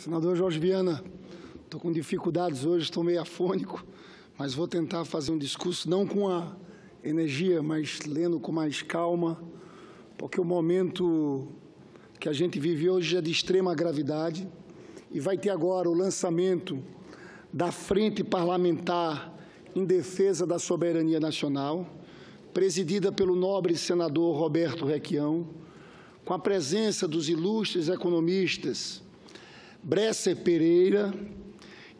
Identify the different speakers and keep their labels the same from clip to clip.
Speaker 1: Senador Jorge Viana, estou com dificuldades hoje, estou meio afônico, mas vou tentar fazer um discurso não com a energia, mas lendo com mais calma, porque o momento que a gente vive hoje é de extrema gravidade e vai ter agora o lançamento da Frente Parlamentar em Defesa da Soberania Nacional, presidida pelo nobre senador Roberto Requião, com a presença dos ilustres economistas Bresser Pereira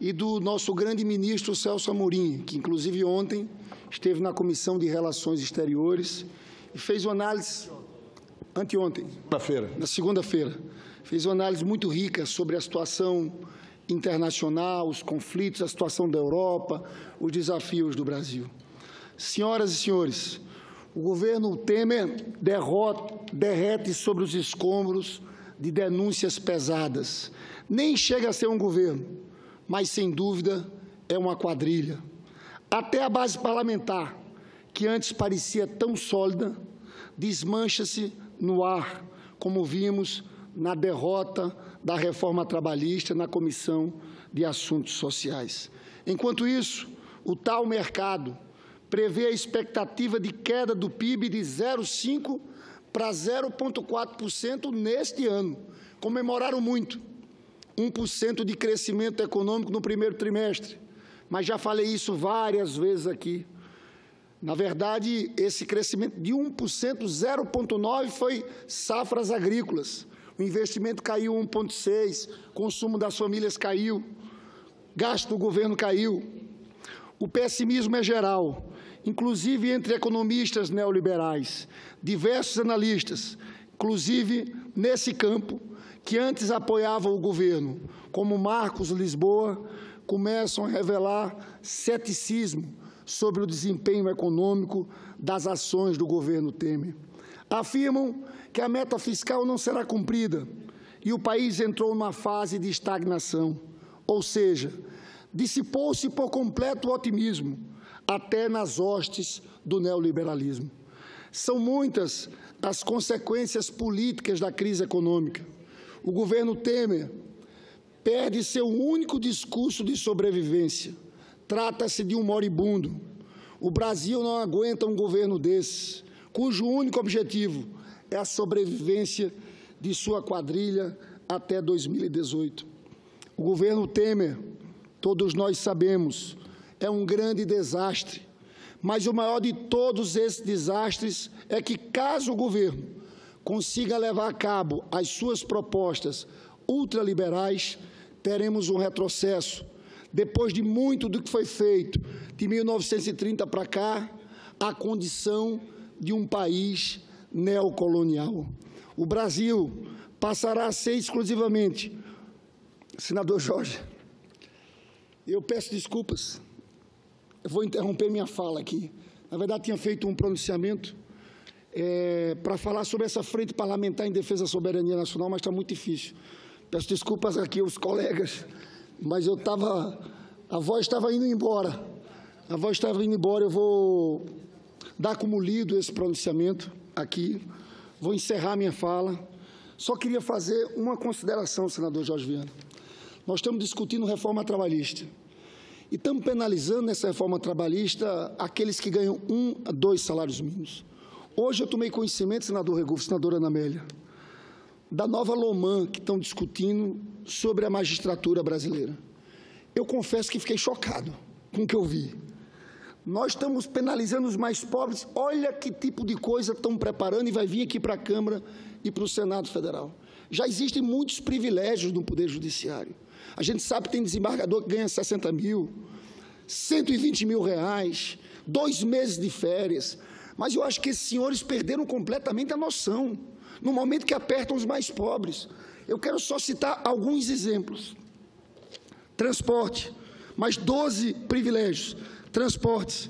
Speaker 1: e do nosso grande ministro Celso Amorim, que inclusive ontem esteve na Comissão de Relações Exteriores e fez uma análise, na segunda-feira, fez uma análise muito rica sobre a situação internacional, os conflitos, a situação da Europa, os desafios do Brasil. Senhoras e senhores, o governo Temer derrete sobre os escombros de denúncias pesadas. Nem chega a ser um governo, mas, sem dúvida, é uma quadrilha. Até a base parlamentar, que antes parecia tão sólida, desmancha-se no ar, como vimos na derrota da reforma trabalhista na Comissão de Assuntos Sociais. Enquanto isso, o tal mercado prevê a expectativa de queda do PIB de 0,5% para 0,4% neste ano. Comemoraram muito, 1% de crescimento econômico no primeiro trimestre, mas já falei isso várias vezes aqui. Na verdade, esse crescimento de 1%, 0,9% foi safras agrícolas. O investimento caiu 1,6%, consumo das famílias caiu, gasto do governo caiu. O pessimismo é geral, inclusive entre economistas neoliberais, diversos analistas, inclusive nesse campo, que antes apoiavam o governo, como Marcos Lisboa, começam a revelar ceticismo sobre o desempenho econômico das ações do governo Temer. Afirmam que a meta fiscal não será cumprida e o país entrou numa fase de estagnação, ou seja, dissipou-se por completo o otimismo, até nas hostes do neoliberalismo. São muitas as consequências políticas da crise econômica. O governo Temer perde seu único discurso de sobrevivência. Trata-se de um moribundo. O Brasil não aguenta um governo desse, cujo único objetivo é a sobrevivência de sua quadrilha até 2018. O governo Temer, todos nós sabemos, é um grande desastre, mas o maior de todos esses desastres é que, caso o governo consiga levar a cabo as suas propostas ultraliberais, teremos um retrocesso. Depois de muito do que foi feito de 1930 para cá, a condição de um país neocolonial. O Brasil passará a ser exclusivamente, senador Jorge, eu peço desculpas, eu vou interromper minha fala aqui. Na verdade, tinha feito um pronunciamento para falar sobre essa frente parlamentar em defesa da soberania nacional, mas está muito difícil. Peço desculpas aqui aos colegas, mas a voz estava indo embora. Eu vou dar como lido esse pronunciamento aqui, vou encerrar minha fala. Só queria fazer uma consideração, senador Jorge Viana. Nós estamos discutindo reforma trabalhista e estamos penalizando nessa reforma trabalhista aqueles que ganham 1 a 2 salários mínimos. Hoje eu tomei conhecimento, senador Regufo, senadora Ana Amélia, da nova LOMAN que estão discutindo sobre a magistratura brasileira. Eu confesso que fiquei chocado com o que eu vi. Nós estamos penalizando os mais pobres, olha que tipo de coisa estão preparando e vai vir aqui para a Câmara e para o Senado Federal. Já existem muitos privilégios no Poder Judiciário. A gente sabe que tem desembargador que ganha 60 mil, 120 mil reais, 2 meses de férias, mas eu acho que esses senhores perderam completamente a noção, no momento que apertam os mais pobres. Eu quero só citar alguns exemplos. Transporte, mais 12 privilégios. Transportes,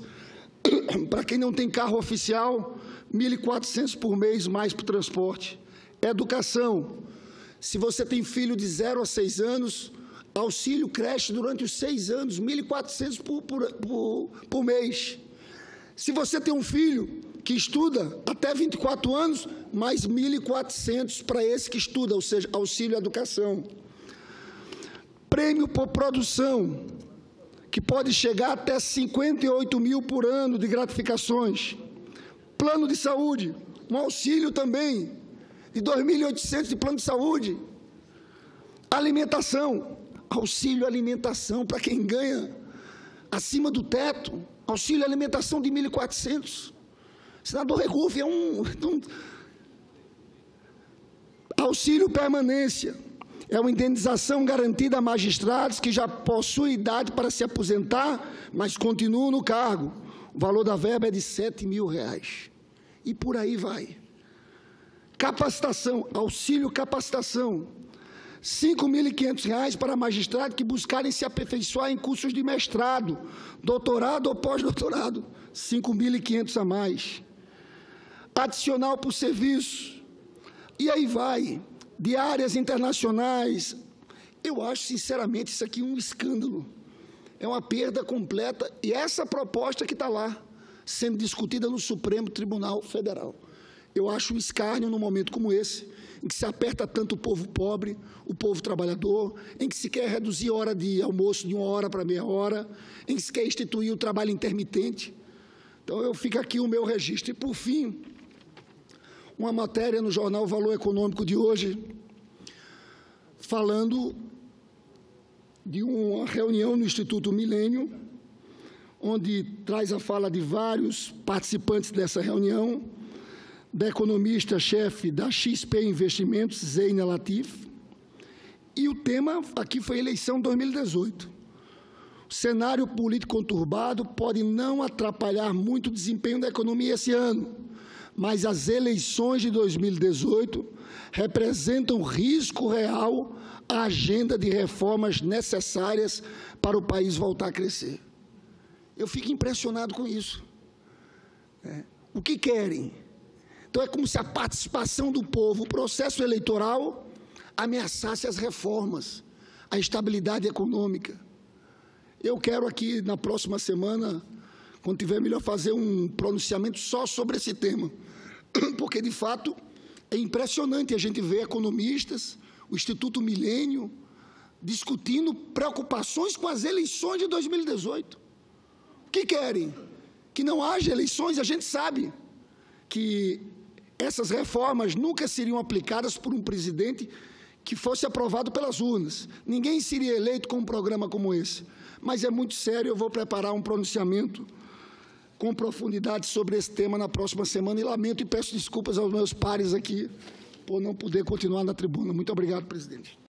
Speaker 1: para quem não tem carro oficial, 1.400 por mês mais para o transporte. Educação, se você tem filho de 0 a 6 anos, auxílio creche durante os 6 anos, 1.400 por mês. Se você tem um filho que estuda até 24 anos, mais 1.400 para esse que estuda, ou seja, auxílio à educação. prêmio por produção, que pode chegar até 58 mil por ano de gratificações, plano de saúde, um auxílio também de 2.800 de plano de saúde, alimentação, auxílio alimentação para quem ganha acima do teto, auxílio alimentação de 1.400. Senador Regufe, auxílio permanência, é uma indenização garantida a magistrados que já possuem idade para se aposentar, mas continuam no cargo. O valor da verba é de R$7 mil. E por aí vai. Capacitação, auxílio capacitação, R$ 5.500 para magistrados que buscarem se aperfeiçoar em cursos de mestrado, doutorado ou pós-doutorado, R$ 5.500 a mais. Adicional por serviço, e aí vai, diárias internacionais. Eu acho, sinceramente, isso aqui um escândalo, é uma perda completa, e essa proposta que está lá, sendo discutida no Supremo Tribunal Federal. Eu acho um escárnio num momento como esse, em que se aperta tanto o povo pobre, o povo trabalhador, em que se quer reduzir a hora de almoço de 1 hora para meia hora, em que se quer instituir o trabalho intermitente. Então, eu fico aqui o meu registro. E, por fim, uma matéria no jornal Valor Econômico de hoje, falando de uma reunião no Instituto Milênio, onde traz a fala de vários participantes dessa reunião, da economista-chefe da XP Investimentos, Zeina Latif, e o tema aqui foi eleição 2018. O cenário político conturbado pode não atrapalhar muito o desempenho da economia esse ano, mas as eleições de 2018 representam risco real à agenda de reformas necessárias para o país voltar a crescer. Eu fico impressionado com isso. O que querem? Então, é como se a participação do povo, o processo eleitoral, ameaçasse as reformas, a estabilidade econômica. Eu quero aqui, na próxima semana, quando tiver melhor, fazer um pronunciamento só sobre esse tema, porque, de fato, é impressionante a gente ver economistas, o Instituto Milênio, discutindo preocupações com as eleições de 2018. O que querem? Que não haja eleições. A gente sabe que essas reformas nunca seriam aplicadas por um presidente que fosse aprovado pelas urnas. Ninguém seria eleito com um programa como esse. Mas é muito sério, eu vou preparar um pronunciamento com profundidade sobre esse tema na próxima semana, e lamento e peço desculpas aos meus pares aqui por não poder continuar na tribuna. Muito obrigado, presidente.